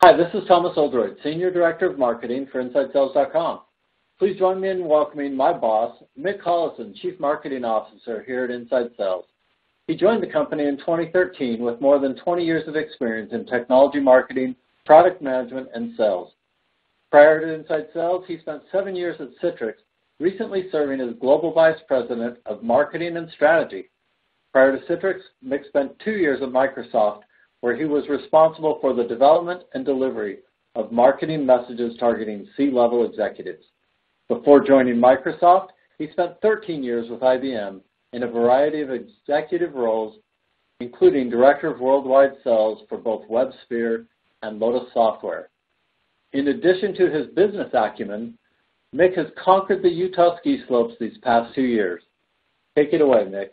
Hi, this is Thomas Oldroyd, Senior Director of Marketing for InsideSales.com. Please join me in welcoming my boss, Mick Hollison, Chief Marketing Officer here at Inside Sales. He joined the company in 2013 with more than 20 years of experience in technology marketing, product management, and sales. Prior to Inside Sales, he spent 7 years at Citrix, recently serving as Global Vice President of Marketing and Strategy. Prior to Citrix, Mick spent 2 years at Microsoft, where he was responsible for the development and delivery of marketing messages targeting C-level executives. Before joining Microsoft, he spent 13 years with IBM in a variety of executive roles, including Director of Worldwide Sales for both WebSphere and Lotus Software. In addition to his business acumen, Mick has conquered the Utah ski slopes these past 2 years. Take it away, Mick.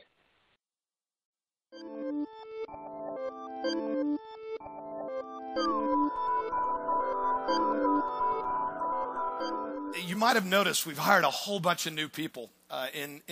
You might have noticed we've hired a whole bunch of new people in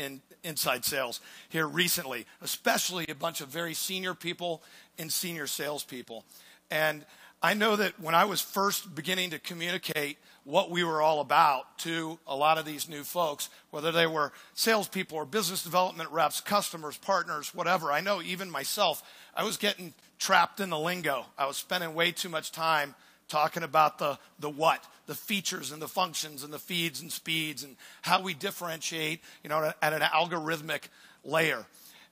inside sales here recently, especially a bunch of very senior people and senior salespeople. And I know that when I was first beginning to communicate what we were all about to a lot of these new folks, whether they were salespeople or business development reps, customers, partners, whatever, I know even myself, I was getting trapped in the lingo. I was spending way too much time talking about the what, the features and the functions and the feeds and speeds and how we differentiate, at an algorithmic layer.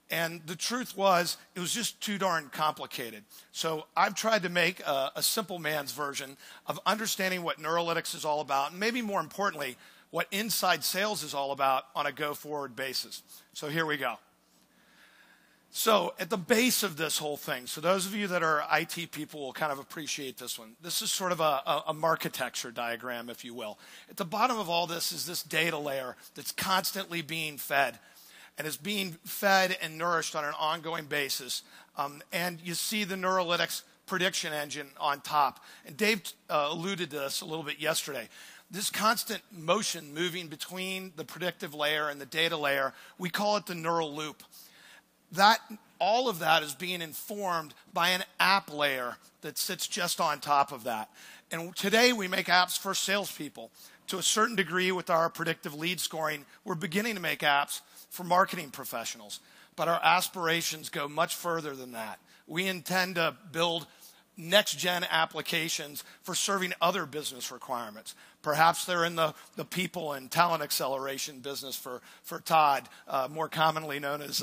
And the truth was, it was just too darn complicated. So I've tried to make a simple man's version of understanding what Neurolytics is all about, and maybe more importantly, what inside sales is all about on a go-forward basis. So here we go. So at the base of this whole thing, so those of you that are IT people will kind of appreciate this one. This is sort of a marketecture diagram, if you will. At the bottom of all this is this data layer that's constantly being fed. And is being fed and nourished on an ongoing basis. And you see the Neurolytics prediction engine on top. And Dave alluded to this a little bit yesterday. This constant motion moving between the predictive layer and the data layer, we call it the neural loop. All of that is being informed by an app layer that sits just on top of that. And today we make apps for salespeople. To a certain degree with our predictive lead scoring, we're beginning to make apps for marketing professionals. But our aspirations go much further than that. We intend to build next-gen applications for serving other business requirements. Perhaps they're in the people and talent acceleration business for Todd, more commonly known as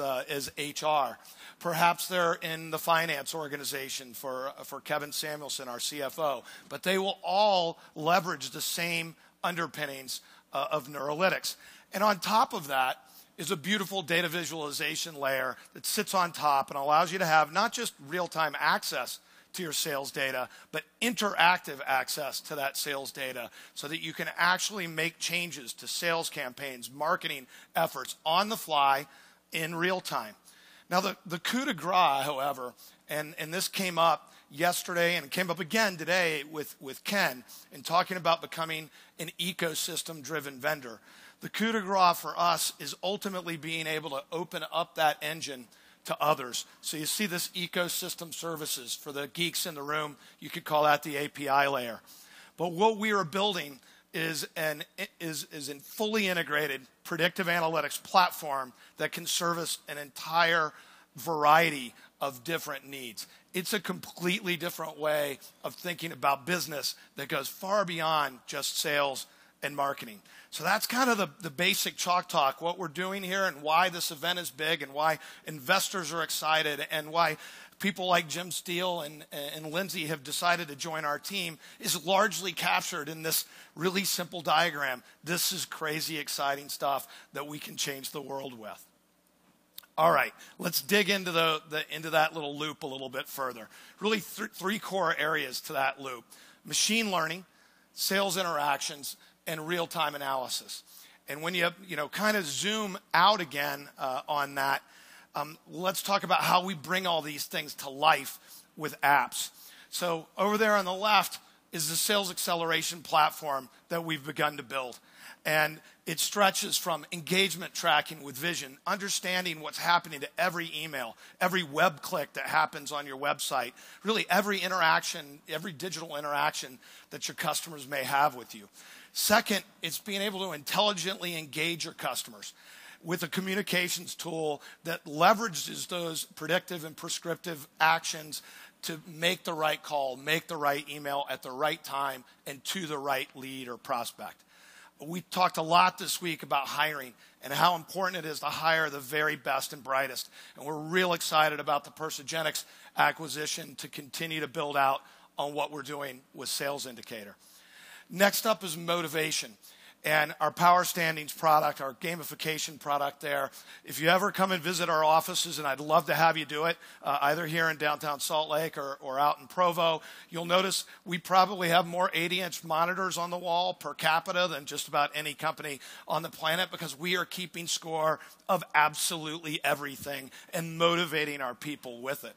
HR. Perhaps they're in the finance organization for Kevin Samuelson, our CFO. But they will all leverage the same underpinnings of Neurolytics. And on top of that is a beautiful data visualization layer that sits on top and allows you to have not just real-time access to your sales data, but interactive access to that sales data so that you can actually make changes to sales campaigns, marketing efforts on the fly in real time. Now, the coup de grace, however, and this came up yesterday and came up again today with Ken in talking about becoming an ecosystem-driven vendor. The coup de grace for us is ultimately being able to open up that engine to others. So you see this ecosystem services. For the geeks in the room, you could call that the API layer. But what we are building is a fully integrated predictive analytics platform that can service an entire variety of different needs. It's a completely different way of thinking about business that goes far beyond just sales and marketing. So that's kind of the basic chalk talk, what we're doing here and why this event is big and why investors are excited and why people like Jim Steele and Lindsay have decided to join our team is largely captured in this really simple diagram. This is crazy exciting stuff that we can change the world with. All right, let's dig into into that little loop a little bit further. Really three core areas to that loop: machine learning, sales interactions, and real-time analysis. And when you kind of zoom out again on that, let's talk about how we bring all these things to life with apps. So over there on the left, is the sales acceleration platform that we've begun to build. And it stretches from engagement tracking with vision, understanding what's happening to every email, every web click that happens on your website, really every interaction, every digital interaction that your customers may have with you. Second, it's being able to intelligently engage your customers with a communications tool that leverages those predictive and prescriptive actions to make the right call, make the right email at the right time, and to the right lead or prospect. We talked a lot this week about hiring and how important it is to hire the very best and brightest. And we're real excited about the Persogenics acquisition to continue to build out on what we're doing with Sales Indicator. Next up is motivation. And our Power Standings product, our gamification product there. If you ever come and visit our offices, and I'd love to have you do it, either here in downtown Salt Lake or out in Provo, you'll notice we probably have more 80-inch monitors on the wall per capita than just about any company on the planet, because we are keeping score of absolutely everything and motivating our people with it.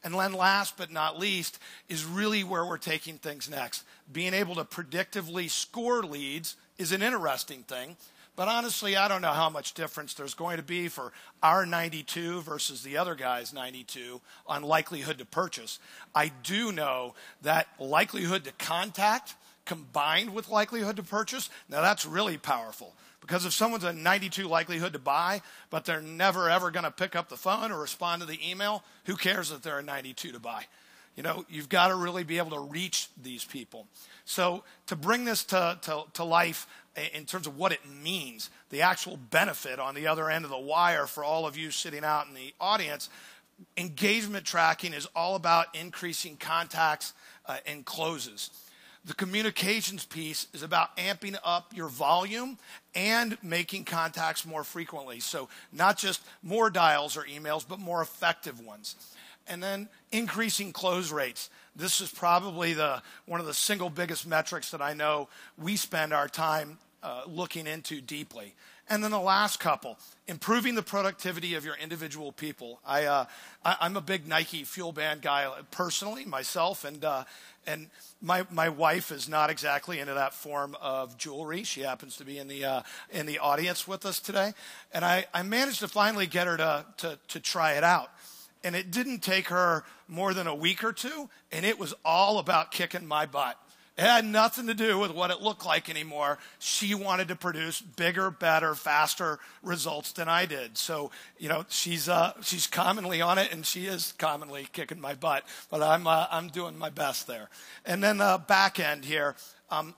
And then last but not least is really where we're taking things next. Being able to predictively score leads is an interesting thing, but honestly, I don't know how much difference there's going to be for our 92 versus the other guy's 92 on likelihood to purchase. I do know that likelihood to contact combined with likelihood to purchase, now that's really powerful. Because if someone's a 92 likelihood to buy, but they're never ever going to pick up the phone or respond to the email, who cares that they're a 92 to buy? You know, you've got to really be able to reach these people. So to bring this to life in terms of what it means, the actual benefit on the other end of the wire for all of you sitting out in the audience, engagement tracking is all about increasing contacts and closes. The communications piece is about amping up your volume and making contacts more frequently. So not just more dials or emails, but more effective ones. And then increasing close rates. This is probably one of the single biggest metrics that I know we spend our time looking into deeply. And then the last couple, improving the productivity of your individual people. I'm a big Nike Fuel Band guy personally, myself, and my wife is not exactly into that form of jewelry. She happens to be in the audience with us today, and I managed to finally get her to try it out. And it didn't take her more than a week or two, and it was all about kicking my butt. It had nothing to do with what it looked like anymore. She wanted to produce bigger, better, faster results than I did. So, you know, she's commonly on it, and she is commonly kicking my butt. But I'm doing my best there. And then the back end here,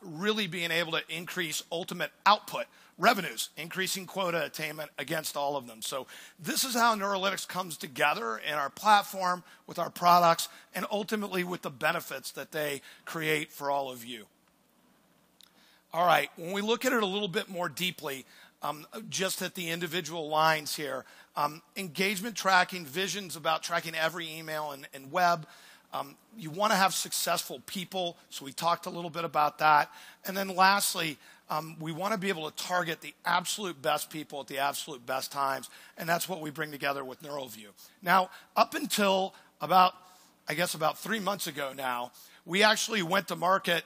really being able to increase ultimate output, revenues, increasing quota attainment against all of them. So this is how Neurolytics comes together in our platform, with our products, and ultimately with the benefits that they create for all of you. All right, when we look at it a little bit more deeply, just at the individual lines here, engagement tracking, visions about tracking every email and web. You want to have successful people, so we talked a little bit about that. And then lastly, we want to be able to target the absolute best people at the absolute best times, and that's what we bring together with NeuroView. Now, up until about 3 months ago now, we actually went to market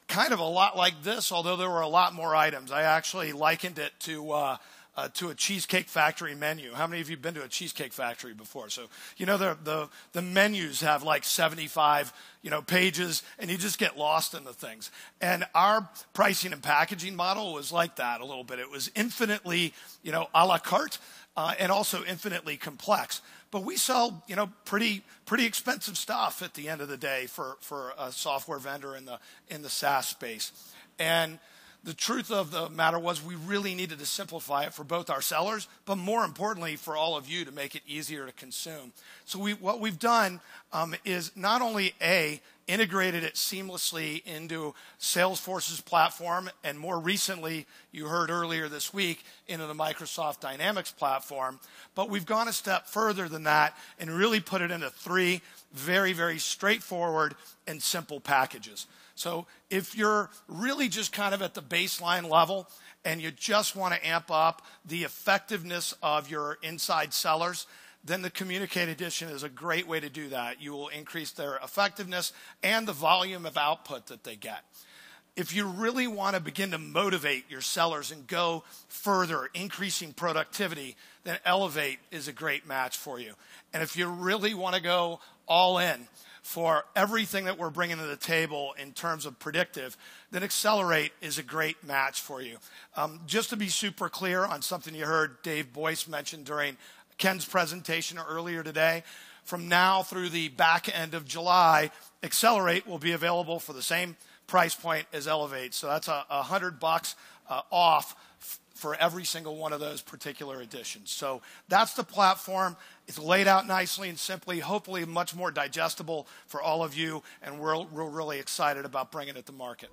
kind of a lot like this, although there were a lot more items. I actually likened it to a Cheesecake Factory menu. How many of you have been to a Cheesecake Factory before? So, you know, the menus have like 75, pages, and you just get lost in the things. And our pricing and packaging model was like that a little bit. It was infinitely, a la carte, and also infinitely complex. But we sell, pretty expensive stuff at the end of the day for a software vendor in the SaaS space. And the truth of the matter was we really needed to simplify it for both our sellers, but more importantly for all of you to make it easier to consume. So what we've done is not only integrated it seamlessly into Salesforce's platform, and more recently, you heard earlier this week, into the Microsoft Dynamics platform, but we've gone a step further than that and really put it into 3 very, very straightforward and simple packages. So if you're really just kind of at the baseline level and you just want to amp up the effectiveness of your inside sellers, then the Communicate Edition is a great way to do that. You will increase their effectiveness and the volume of output that they get. If you really want to begin to motivate your sellers and go further, increasing productivity, then Elevate is a great match for you. And if you really want to go all in for everything that we're bringing to the table in terms of Predictive, then Accelerate is a great match for you. Just to be super clear on something you heard Dave Boyce mention during Ken's presentation earlier today, from now through the back end of July, Accelerate will be available for the same price point as Elevate. So that's $100 off for every single one of those particular editions. So that's the platform. It's laid out nicely and simply, hopefully much more digestible for all of you, and we're really excited about bringing it to market.